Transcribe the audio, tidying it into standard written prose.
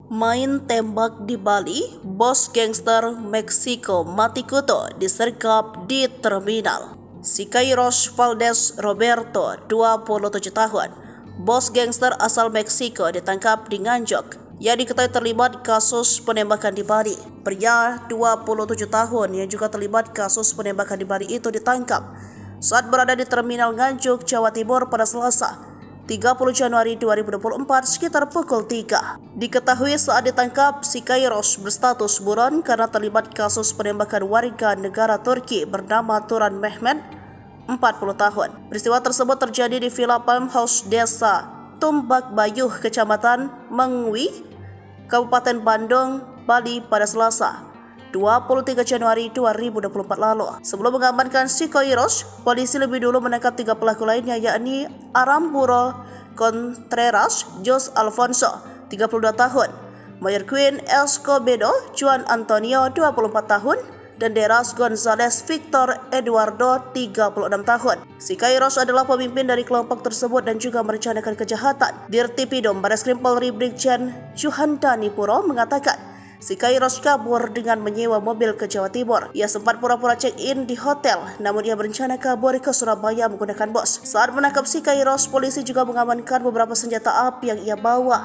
Main tembak di Bali, bos gangster Meksiko mati kutu disergap di terminal. Siqueiros Valdez Roberto, 27 tahun, bos gangster asal Meksiko ditangkap di Nganjuk. Ia diketahui terlibat kasus penembakan di Bali. Pria 27 tahun yang juga terlibat kasus penembakan di Bali itu ditangkap saat berada di terminal Nganjuk, Jawa Timur pada Selasa 30 Januari 2024 sekitar pukul 3. Diketahui saat ditangkap, Siqueiros berstatus buron karena terlibat kasus penembakan warga negara Turki bernama Turan Mehmet, 40 tahun. Peristiwa tersebut terjadi di Villa Farmhouse Desa Tumbak Bayuh, Kecamatan Mengwi, Kabupaten Bandung, Bali pada Selasa 23 Januari 2024 lalu. Sebelum mengamankan Siqueiros, polisi lebih dulu menangkap 3 pelaku lainnya, yakni Aramburo Contreras Jos Alfonso, 32 tahun, Mayor Queen Escobedo Juan Antonio, 24 tahun, dan Deras Gonzales Victor Eduardo, 36 tahun. Siqueiros adalah pemimpin dari kelompok tersebut dan juga merencanakan kejahatan. Dirtipidum Bareskrim Polri Brigjen Juhandani Puro mengatakan Siqueiros kabur dengan menyewa mobil ke Jawa Timur. Ia sempat pura-pura check-in di hotel, namun ia berencana kabur ke Surabaya menggunakan bos. Saat menangkap Siqueiros, polisi juga mengamankan beberapa senjata api yang ia bawa.